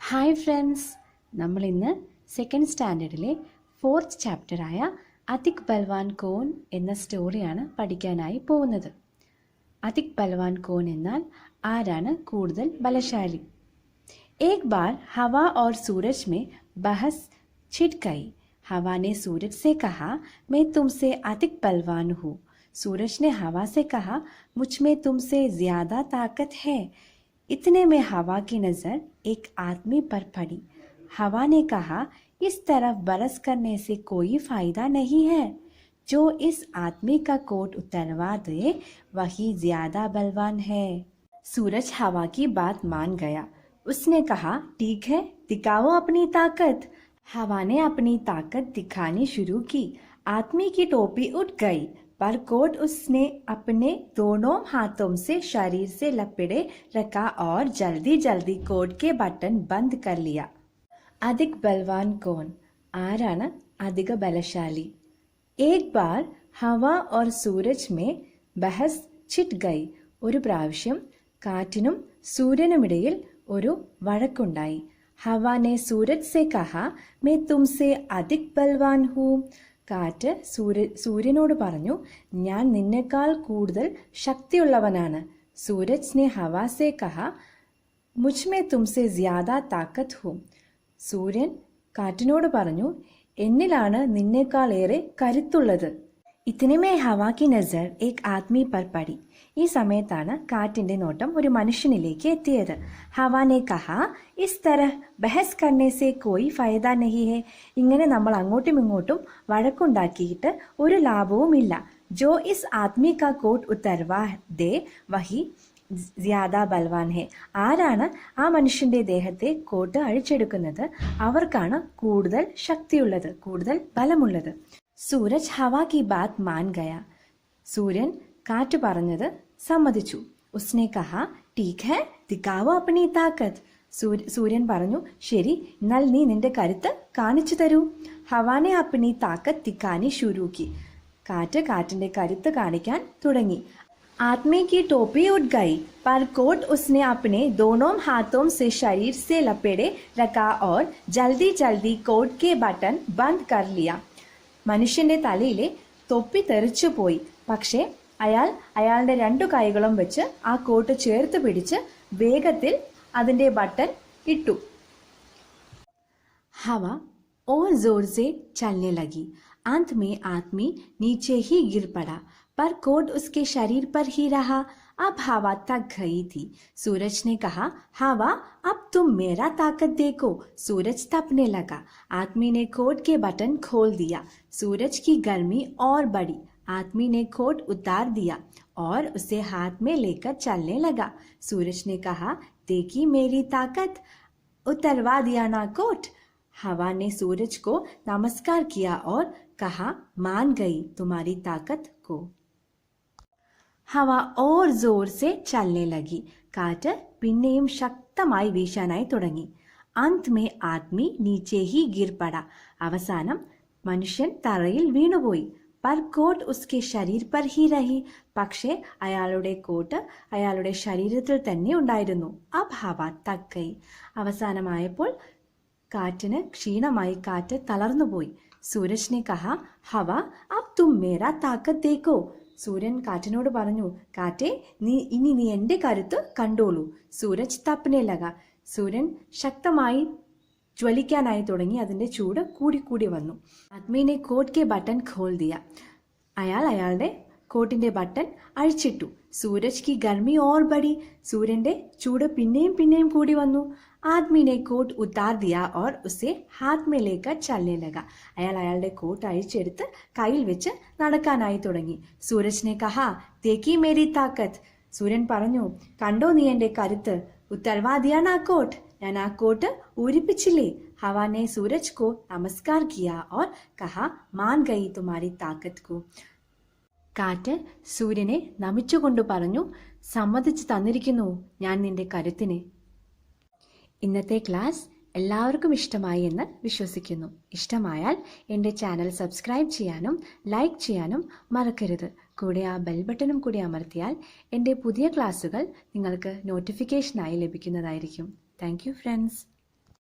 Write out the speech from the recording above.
Hi friends, നമ്മളിന്ന് second സ്റ്റാൻഡേർഡിലെ 4th ചാപ്റ്ററായ അതിക് Balwan കോൻ എന്ന സ്റ്റോറിയാണ് പഠിക്കാനായി പോകുന്നത്. അതിക് ബൽവാൻ കോൻ എന്നാൽ ആരാണ് കൂടുതൽ ബലശാലി? एक बार हवा और सूरज में बहस छिड़ गई. हवा ने सूरज से कहा, मैं तुमसे अधिक बलवान हूँ. सूरज ने हवा से कहा, मुझ में तुमसे ज़्यादा ताकत है. इतने में हवा की नज़र एक आदमी पर पड़ी. हवा ने कहा, इस तरफ बरस करने से कोई फ़ायदा नहीं है. जो इस आदमी का कोट उतरवा दे वही ज़्यादा बलवान है. सूरज हवा की बात मान गया. उसने कहा, ठीक है, दिखाओ अपनी ताकत. हवा ने अपनी ताकत दिखानी शुरू की. आदमी की टोपी उठ गई, पर कोट उसने अपने दोनों हाथों से शरीर से लपेटे रखा और जल्दी जल्दी कोट के बटन बंद कर लिया. अधिक बलवान कौन? आराना अधिक बलशाली. एक बार हवा और सूरज में बहस छिट गई. ഒരു പ്രാവശ്യം കാറ്റിനും സൂര്യനുമിടയിൽ ഒരു വഴക്കുണ്ടായി. ഹവാനെ സൂരജ് സെ കഹ, മേ തുംസെ അധിക് ബൽവാൻ ഹൂ. കാറ്റ് സൂര്യനോട് പറഞ്ഞു, ഞാൻ നിന്നേക്കാൾ കൂടുതൽ ശക്തിയുള്ളവനാണ്. സൂരജ് നെ ഹവാ സെ കഹ, മുझ് മേ തുംസെ ജ്യാദാ താക്കത്ത് ഹൂ. സൂര്യൻ കാറ്റിനോട് പറഞ്ഞു, എന്നിലാണ് നിന്നേക്കാളേറെ കരുത്തുള്ളത്. ഇത്തനമേ ഹവാ കി നസർ ഏക് ആദ്മി പർ പടി. ഈ സമയത്താണ് കാറ്റിന്റെ നോട്ടം ഒരു മനുഷ്യനിലേക്ക് എത്തിയത്. ഹവാനെ കഹ, ഇസ് തരഹ് ബഹസ് കർനെ സെ കോയി ഫൈദ നഹി ഹെ. ഇങ്ങനെ നമ്മൾ അങ്ങോട്ടും ഇങ്ങോട്ടും വഴക്കുണ്ടാക്കിയിട്ട് ഒരു ലാഭവുമില്ല. ജോ ഇസ് ആദ്മി കാ കോട്ട് ഉത്തർവാ ദേ വഹി ജ്യാദാ ബൽവാൻ ഹെ. ആരാണ് ആ മനുഷ്യന്റെ ദേഹത്തെ കോട്ട് അഴിച്ചെടുക്കുന്നത് അവർക്കാണ് കൂടുതൽ ശക്തിയുള്ളത്, കൂടുതൽ ബലമുള്ളത്. സൂരജ് ഹവാ കി ബാത് മാൻ ഗയ. സൂര്യൻ കാറ്റ് പറഞ്ഞത് സമ്മതിച്ചു. ഉസ്നെ കഹ, ടീക് ഹെ, ദിഖാവോ അപ്നി താക്കത്ത്. സൂര്യൻ പറഞ്ഞു, ശരി, എന്നാൽ നീ നിന്റെ കരുത്ത് കാണിച്ചു തരൂ. ഹവാനെ അപ്നി താക്കത്ത് ദിഖാനി ശുരു കി. കാറ്റിന്റെ കരുത്ത് കാണിക്കാൻ തുടങ്ങി. आदमी की टोपी उठ गई, पर कोट उसने अपने दोनों हाथों से शरीर से लपेटे रखा और जल्दी जल्दी कोट के बटन बंद कर लिया. മനുഷ്യന്റെ തലയിലെ തൊപ്പി തെറിച്ചുപോയി. പക്ഷേ അയാളുടെ രണ്ടു കൈകളും വെച്ച് ആ കോട്ട് ചേർത്ത് പിടിച്ച് വേഗത്തിൽ അതിന്റെ ബട്ടൺ ഇട്ടു. ഹവ और जोर से चलने लगी. अंत में आदमी नीचे ही गिर पड़ा, पर कोट उसके शरीर पर ही रहा. अब हवा थक गई थी. सूरज ने कहा, हवा, अब तुम मेरा ताकत देखो. सूरज तपने लगा. आदमी ने कोट के बटन खोल दिया. सूरज की गर्मी और बढ़ी. आदमी ने कोट उतार दिया और उसे हाथ में लेकर चलने लगा. सूरज ने कहा, देखी मेरी ताकत, उतरवा दिया ना कोट. हवा ने सूरज को नमस्कार किया और कहा, मान गई तुम्हारी ताकत को. ഹവ ഓർ ജോർ സെ ചലനെ ലഗി. കാറ്റ് പിന്നെയും ശക്തമായി വീശാനായി തുടങ്ങി. അന്ത് മേ ആദ്മി നീച്ചെ ഹി ഗിർ പട. അവസാനം മനുഷ്യൻ തറയിൽ വീണുപോയി. പർ കോട്ട് ഉസ്കെ ശരീർ പർ ഹി രഹി. പക്ഷേ അയാളുടെ കോട്ട് അയാളുടെ ശരീരത്തിൽ തന്നെ ഉണ്ടായിരുന്നു. അബ് ഹവ തക് ഗയി. അവസാനമായപ്പോൾ കാറ്റിന് ക്ഷീണമായി, കാറ്റ് തളർന്നുപോയി. സൂരജ് നെ കഹ, ഹവ, അബ് തും മേരാ താക്കത്ത് ദേഖോ. സൂര്യൻ കാറ്റിനോട് പറഞ്ഞു, കാറ്റേ, നീ എന്റെ കരുത്ത് കണ്ടോളൂ. സൂരജ് തപ്പനെ ലഗ. സൂര്യൻ ശക്തമായി ജ്വലിക്കാനായി തുടങ്ങി. അതിന്റെ ചൂട് കൂടി വന്നു. ആദ്മീനെ കോട്ട് കെ ബട്ടൺ ഖോൽ ദിയ. അയാളുടെ കോട്ടിന്റെ ബട്ടൺ അഴിച്ചിട്ടു. സൂരജ് കി ഗർമി ഓർ ബടി. സൂര്യന്റെ ചൂട് പിന്നെയും കൂടി വന്നു. ആദ്മീനെ കോട്ട് ഉത്താർ ദിയ ഓർ ഉസെ ഹാത്ത് മേ ലേക്കർ ചലനെ ലഗ. അയാളുടെ കോട്ട് അഴിച്ചെടുത്ത് കയ്യിൽ വെച്ച് നടക്കാനായി തുടങ്ങി. സൂരജ് നെ കഹ, തേക്കി മേരി താക്കത്ത്. സൂര്യൻ പറഞ്ഞു, കണ്ടോ നീ എന്റെ കരുത്ത്. ഉത്തർവാ ദിയ നാ കോട്ട്. ഞാൻ ആ കോട്ട് ഊരിപ്പിച്ചില്ലേ. ഹവാ നെ സൂരജ് കോ നമസ്കാർ കിയ ഓർ കഹ, മാൻ ഗയി തുമാരി താക്കത്ത് കോ. കാറ്റ് സൂര്യനെ നമിച്ചുകൊണ്ട് പറഞ്ഞു, സമ്മതിച്ചു തന്നിരിക്കുന്നു ഞാൻ നിന്റെ കരുത്തിനെ. ഇന്നത്തെ ക്ലാസ് എല്ലാവർക്കും ഇഷ്ടമായി എന്ന് വിശ്വസിക്കുന്നു. ഇഷ്ടമായാൽ എൻ്റെ ചാനൽ സബ്സ്ക്രൈബ് ചെയ്യാനും ലൈക്ക് ചെയ്യാനും മറക്കരുത്. കൂടെ ആ ബെൽ ബട്ടണും കൂടി അമർത്തിയാൽ എൻ്റെ പുതിയ ക്ലാസ്സുകൾ നിങ്ങൾക്ക് നോട്ടിഫിക്കേഷനായി ലഭിക്കുന്നതായിരിക്കും. Thank you friends.